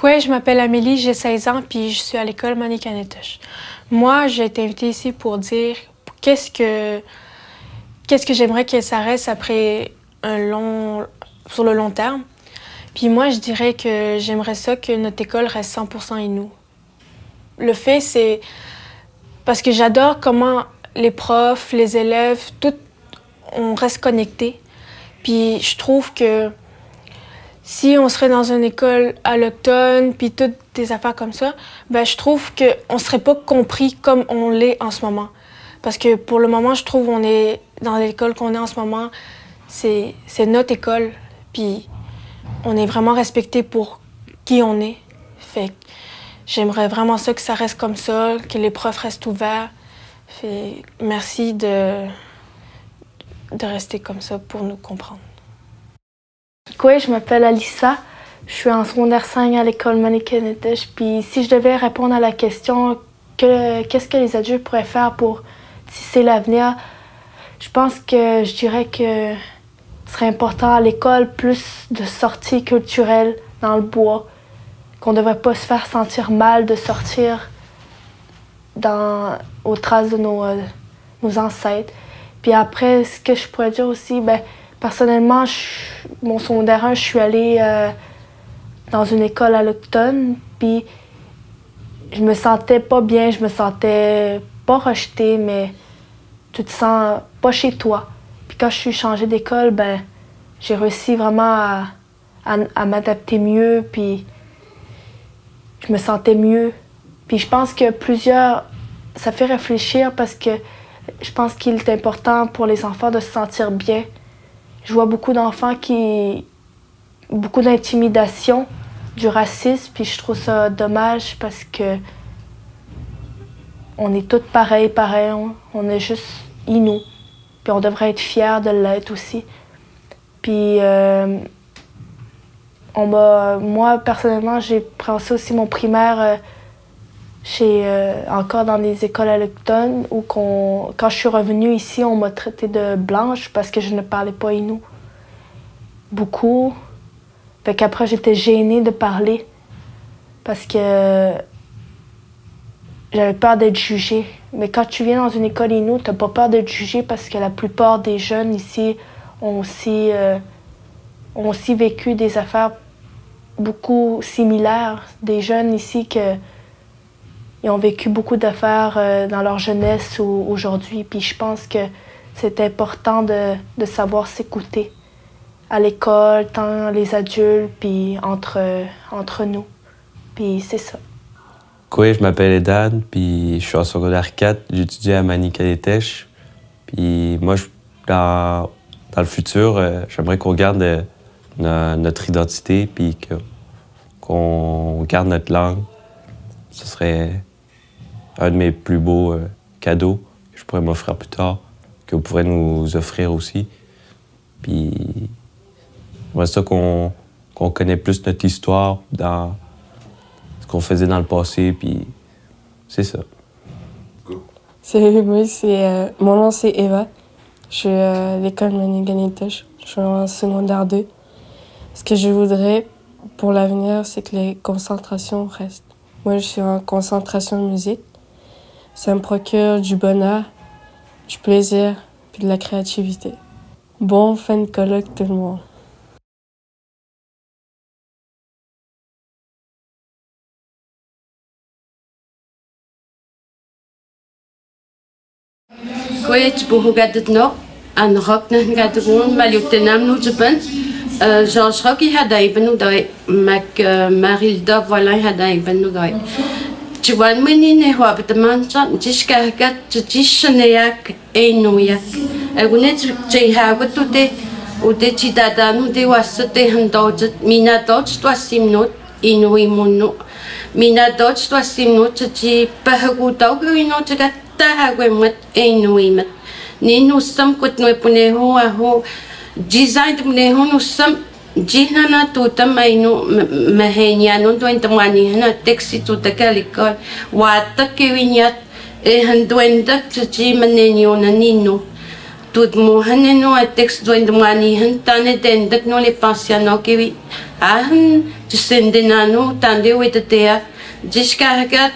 Oui, je m'appelle Amélie, j'ai 16 ans, puis je suis à l'école Manikanetosh. Moi, j'ai été invitée ici pour dire qu'est-ce que j'aimerais que ça reste après sur le long terme. Puis moi, je dirais que j'aimerais ça que notre école reste 100% Innu. Le fait, c'est parce que j'adore comment les profs, les élèves, tout, on reste connectés. Puis je trouve que si on serait dans une école alloctone, puis toutes des affaires comme ça, ben je trouve qu'on ne serait pas compris comme on l'est en ce moment. Parce que pour le moment, je trouve on est dans l'école qu'on est en ce moment, c'est notre école, puis on est vraiment respecté pour qui on est. Fait que j'aimerais vraiment ça que ça reste comme ça, que les profs restent ouverts. Fait merci de rester comme ça pour nous comprendre. Oui, je m'appelle Alissa. Je suis en secondaire 5 à l'école Manikanetosh. Puis si je devais répondre à la question qu'est-ce que les adultes pourraient faire pour tisser l'avenir, je pense que je dirais que ce serait important à l'école plus de sorties culturelles dans le bois, qu'on ne devrait pas se faire sentir mal de sortir aux traces de nos ancêtres. Puis après, ce que je pourrais dire aussi, personnellement, mon secondaire 1, je suis allée dans une école alloctone, puis je me sentais pas bien, je me sentais pas rejetée, mais tu te sens pas chez toi. Puis quand je suis changée d'école, j'ai réussi vraiment à m'adapter mieux, puis je me sentais mieux. Puis je pense que ça fait réfléchir parce que je pense qu'il est important pour les enfants de se sentir bien. Je vois beaucoup d'enfants beaucoup d'intimidation, du racisme, puis je trouve ça dommage parce que on est tous pareils, on est juste Innu, puis on devrait être fiers de l'être aussi. Puis moi, personnellement, j'ai passé aussi mon primaire encore dans des écoles alloctones où quand je suis revenue ici, on m'a traitée de blanche parce que je ne parlais pas Innu. Beaucoup. Fait qu'après, j'étais gênée de parler parce que j'avais peur d'être jugée. Mais quand tu viens dans une école Innu, t'as pas peur d'être jugée parce que la plupart des jeunes ici ont aussi vécu des affaires beaucoup similaires. Des jeunes ici ils ont vécu beaucoup d'affaires dans leur jeunesse ou aujourd'hui. Puis je pense que c'est important de savoir s'écouter à l'école, tant les adultes, puis entre nous. Puis c'est ça. Oui, je m'appelle Edan, puis je suis en secondaire 4, j'étudie à Manikanetosh. Puis moi, dans le futur, j'aimerais qu'on garde notre identité, puis qu'on garde notre langue. Ce serait un de mes plus beaux cadeaux que je pourrais m'offrir plus tard, que vous pourrez nous offrir aussi. Puis j'aimerais ça qu'on connaît plus notre histoire dans ce qu'on faisait dans le passé, puis c'est ça. Mon nom c'est Eva. Je suis à l'école Manikanetosh. Je suis en secondaire 2. Ce que je voudrais pour l'avenir, c'est que les concentrations restent. Moi, je suis en concentration musique. Ça me procure du bonheur, du plaisir et de la créativité. Bon fin de colloque tout le monde. Kwet buhugadet no an rock na gadrun maliutenam no japan George Rocky hadaiban no dai Mac Marilda voilà hadaiban no dai Juan menine hoabet mancha jiska gat jishaneyak einoyak agunet jehawat ude chidada no de wasate handoj mina doj twasimnot inuimuno mina doj twasimnot ji pahagutaw gawino jagat tahagwemat enuimat ni nusam kut no puneho aho design puneho nusam jinana tutam ainu mahenya no doentamani hana texi tutakalikol wata kewinyat handuenda chi manenyo nanino tout mon haneno a texte doit de mani han tane den dak no les pensiano qui ah tu sendenano tande ou etea jusqu'à gat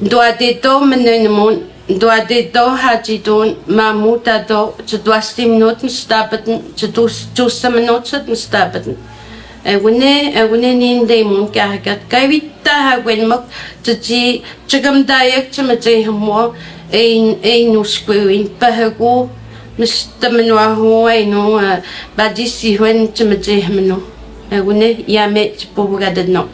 doit de to menen mon doit de to hajidon mamuta do tu dois stimnoten staben tu samnoten staben wene nin de mon kagat kawita ha wen mak tu chagam dayak chamaje mo ein no squin pahago Mr. Manoa et non, d'ici when tu me dis non, il y a pour regarder non.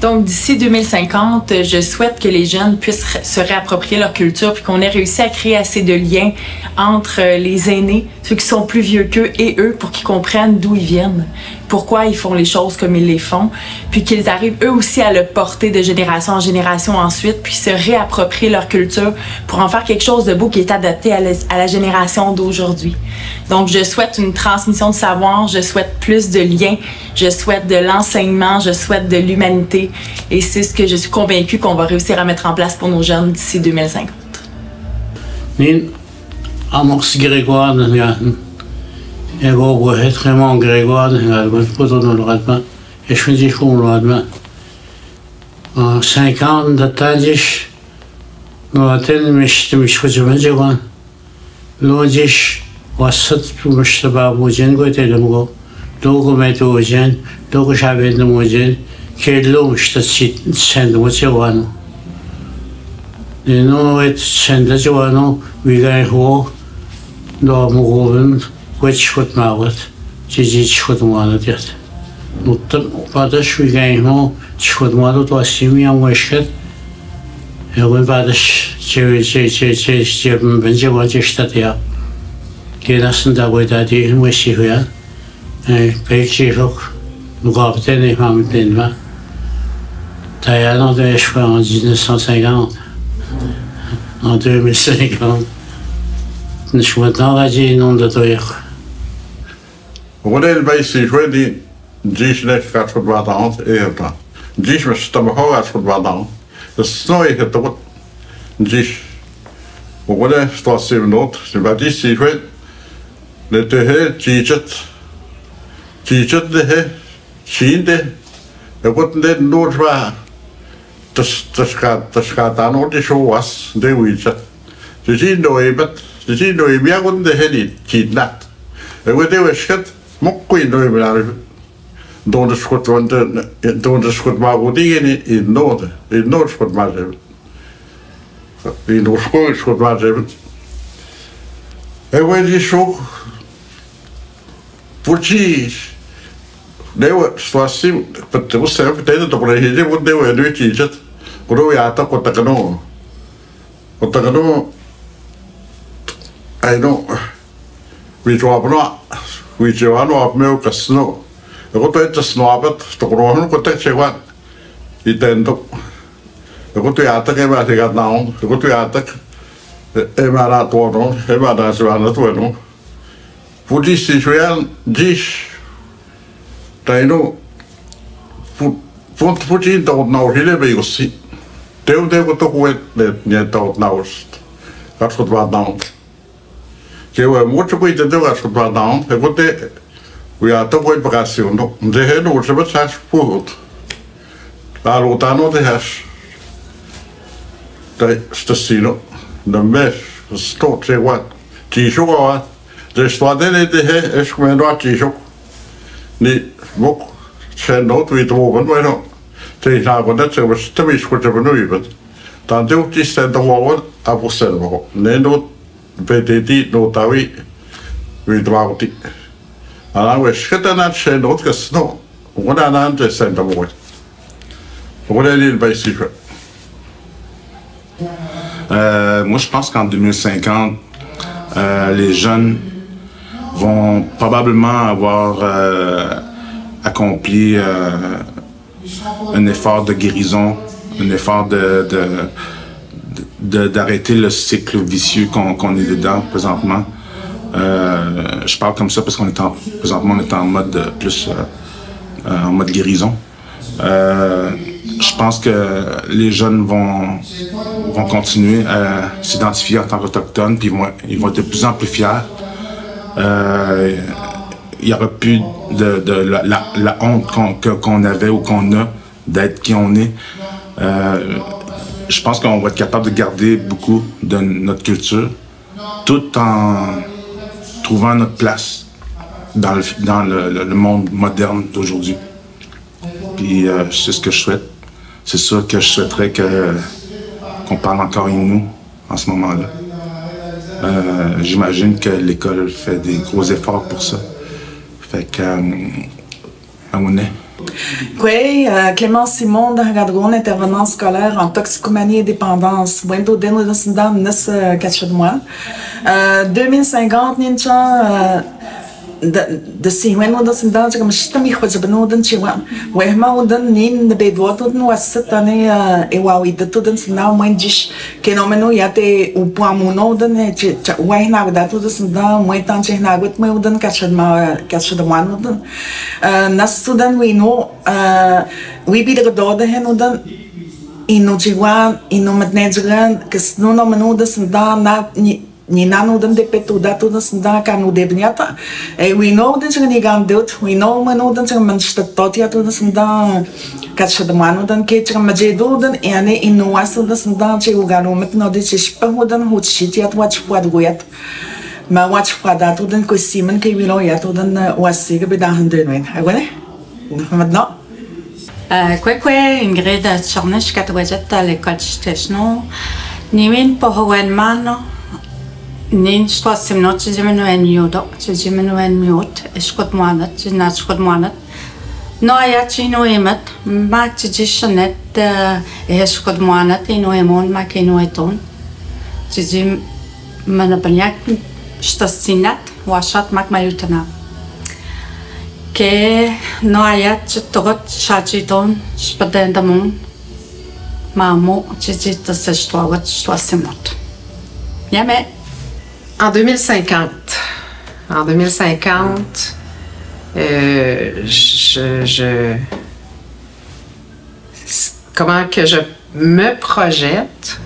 Donc, d'ici 2050, je souhaite que les jeunes puissent se réapproprier leur culture puis qu'on ait réussi à créer assez de liens entre les aînés, ceux qui sont plus vieux qu'eux et eux, pour qu'ils comprennent d'où ils viennent, pourquoi ils font les choses comme ils les font, puis qu'ils arrivent eux aussi à le porter de génération en génération ensuite, puis se réapproprier leur culture pour en faire quelque chose de beau qui est adapté à la génération d'aujourd'hui. Donc, je souhaite une transmission de savoir, je souhaite plus de liens, je souhaite de l'enseignement, je souhaite de l'humanité. Et c'est ce que je suis convaincue qu'on va réussir à mettre en place pour nos jeunes d'ici 2050. Nin Amos Grégoire, et vous êtes vraiment Grégoire, vous êtes pas dans le radement, et je dis qu'on le radement. En 50 de Tadish, nous avons mis le Michel, l'Odish, was tout le Chababoujen, côté de moi, donc météogen, donc j'avais de mojen. Kello что сендвочевано. Но это сендвочевано вигаехо до муговен вечхот мават чижичхот манадят. Ну там падаш вигаехо чхот мадо то асимиам вешхет. Его падаш че бенжева штатя. Кедасын да вайдади вешихуя. Пейчихок Nous femmes pleinement. Taïwan de choix en 1950, en 2050. Nous sommes engagés non de toi. On est le pays si je dis, dis les 80 ans et là. Dis me stamho à 80 ans. Le snow est tout. Dis. On est 3 minutes. Je vais dire si je le te dis de Sinde, wordt net noodwaar. Het gaat aan ook niet zo was, de wijze. Ze zien door je bed, ze zien door je meer dan de hele tijd nat. En wat je schat, moet je door je naar door de schot, want door de schot maar wat dingen in nood schot maar hebben. In de school schot maar hebben. En wat je zo, precies. Nếu xóa sim, bữa sáng phải tới tập này thì muốn nếu đứa chỉ chất, có đôi nhà ta có tắc nó, ai nó, vì cho nó mèo cái snow, có tới cái snow bắt, tụi nó có tới chơi quan, đi tên tụi, có tới nhà ta cái mà thì gặp nào, có tới nhà ta, em mà là tuổi nó, em mà là tuổi nó, phụ đi xí chuyện đi. Tai no Putin tot nou hele begosi. Teu ko to ko ne tot nou. Gat tot wat nou. Ke we moet ko ite gat tot wat nou. E ko te we a to ko vacation no. De he no se bet sas put. La lotano de has. Tai stasino. Na mes sto se wat. Ti sho wat. De stadene de he es ko no ti sho. Ni mok sen not wie drogen maar no te nou net zo was te mis goed hebben nu bent dan doet die stand er wel af zelf nee no PTT no tawi wie drogen die alors we schieten net sen not gesno wat dan aan de stand er wordt wat est le basic. Moi je pense qu'en 2050 les jeunes vont probablement avoir accompli un effort de guérison, un effort d'arrêter le cycle vicieux qu'on est dedans présentement. Je parle comme ça parce qu'on est présentement on est en mode plus en mode guérison. je pense que les jeunes vont continuer à s'identifier en tant qu'autochtones, puis ils vont être de plus en plus fiers. Il n'y aura plus de la honte qu'on avait ou qu'on a d'être qui on est. Je pense qu'on va être capable de garder beaucoup de notre culture, tout en trouvant notre place dans le monde moderne d'aujourd'hui. Puis c'est ce que je souhaite. C'est sûr que je souhaiterais qu'on parle encore Innu en ce moment-là. J'imagine que l'école fait des gros efforts pour ça. Fait que, on est. Oui, Clémence Simon, d'Angadron, intervenant scolaire en toxicomanie et dépendance. Wendo Denodosindam, Nes Kachadmoine. 2050, Nincha. De Siwen Odosindam, comme Chitami Hojabanodan Chiwan. Wehma Odan Nin, the Bedwatun was Satani, Ewawi, the Tudans now, Wendish, Kenomeno Yate, Upamunodan, Wayna, that Odosindam, Waitan Nagut, Modan, Kachadaman. Nasudan, we know, we be the daughter Henodan. Inochiwan, Inomatnedran, Kasnuno Manodas and Dan, not. Ni nano dan de petu datu dan senda kanu de bnyata. We know dan sing ni gandut. We know mano dan sing manstatot dan senda katshadmano dan ke sing majedo dan ane inuasu dan senda che ugano met no de shispahu dan hutshitiat watch fwad goyat. Ma watch fwadatu dan ko simen ke wilo yato dan wasiga bedahan denwen. Agone? Madno? Kwekwe Ingrid Chornesh katwajet à l'école Stechno. Nimin pohowen mano. Nin sto simno tjimeno en yodo tjimeno en miot eskot moanat tjina skot moanat no ya tjino emat ma tjishanet eskot moanat ino emon ma kino eton tjim manapaniak stasinat washat mak mayutana ke no ya tjtot shachiton spadendamon mamo tjit tsestoat sto simnot yame. En 2050, comment que je me projette,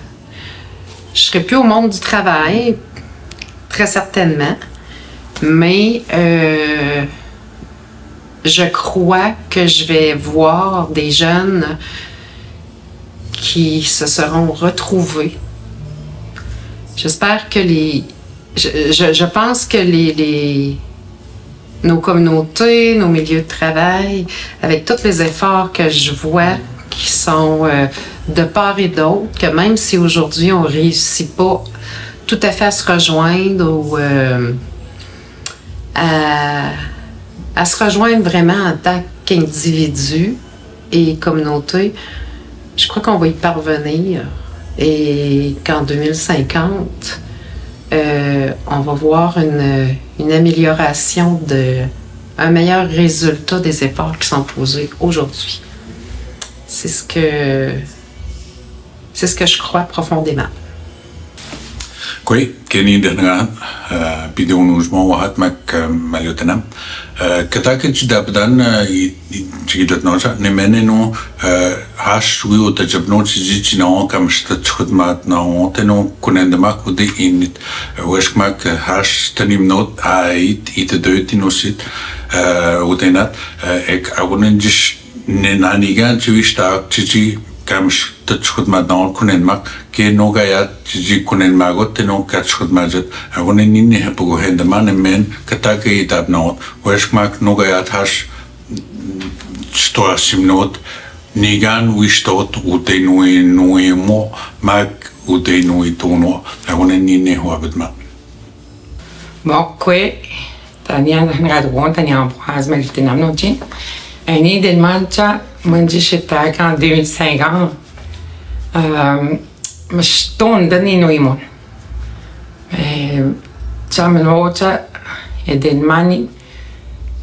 je serai plus au monde du travail, très certainement, mais je crois que je vais voir des jeunes qui se seront retrouvés. J'espère que je pense que nos communautés, nos milieux de travail, avec tous les efforts que je vois qui sont de part et d'autre, que même si aujourd'hui on ne réussit pas tout à fait à se rejoindre ou à se rejoindre vraiment en tant qu'individu et communauté, je crois qu'on va y parvenir et qu'en 2050, on va voir une amélioration, un meilleur résultat des efforts qui sont posés aujourd'hui. C'est ce que je crois profondément. Oui, Kenny Dengan, Pidonujmo Wahat Mak Maliotanam. Kataka Chidabdan, Chidotnoja, Nemeneno, Hash, we would have no Chichino, Kamstat now, Teno, Kunendamak, would they in it, Westmak, Hash, Tanim note, I eat a dirty no sit, would they not? I wouldn't just Nenanigan, Jewish dark, Chichi. Kamsh tachud madnal kunen mak ke no gaya tiji kunen magot no kachud majat avone ninne hapugo henda man men katake itab not wesh mak no gaya hash sto simnot nigan wistot utenui nuimo mak utenui tono avone ninne huabetma mokwe tania ngradwon tania prazma litinam nojin ani del mancha Manjishitak en 2050. Maar stonden niet nog iemand. Samen hoorde den man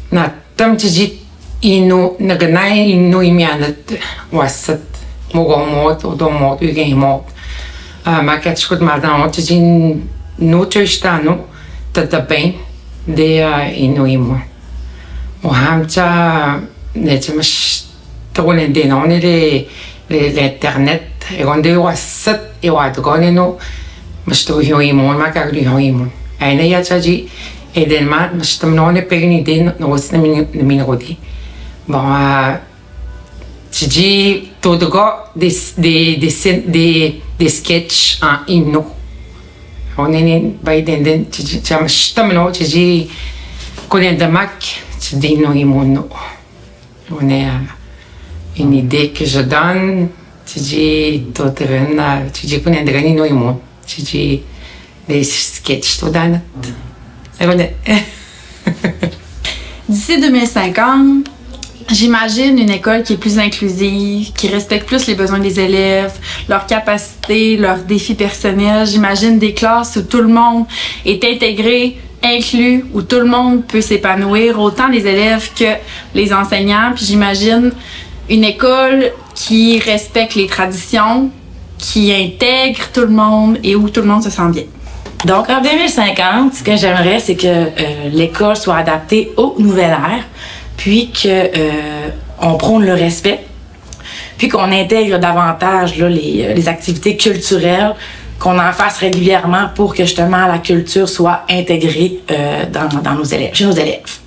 na tamtje ino na ganai ino imianet was het mogomot of domot u geen mot. Maar ik het goed maar dan hoorde zien nootje staan dat de pijn de ino iemand. We hebben net maar tonen den on l'internet ronde wasat e wadgone no masto hiimon makagli hiimon aina ya chaji e del ma mastamnone pegni den no wasna min rodi bon tiji todo des sketch en hymno on est baiden tiji chamastamno tiji kolen da mak tiji no himon on est une idée que je donne, tu dis, tu dis qu'on est drani no imon, tu dis des sketchs tout dans D'ici 2050, j'imagine une école qui est plus inclusive, qui respecte plus les besoins des élèves, leurs capacités, leurs défis personnels. J'imagine des classes où tout le monde est intégré, inclus, où tout le monde peut s'épanouir, autant les élèves que les enseignants. Puis j'imagine une école qui respecte les traditions, qui intègre tout le monde et où tout le monde se sent bien. Donc en 2050, ce que j'aimerais, c'est que l'école soit adaptée au nouvel ère, puis qu'on prône le respect, puis qu'on intègre davantage là, les activités culturelles, qu'on en fasse régulièrement pour que justement la culture soit intégrée dans nos élèves, chez nos élèves.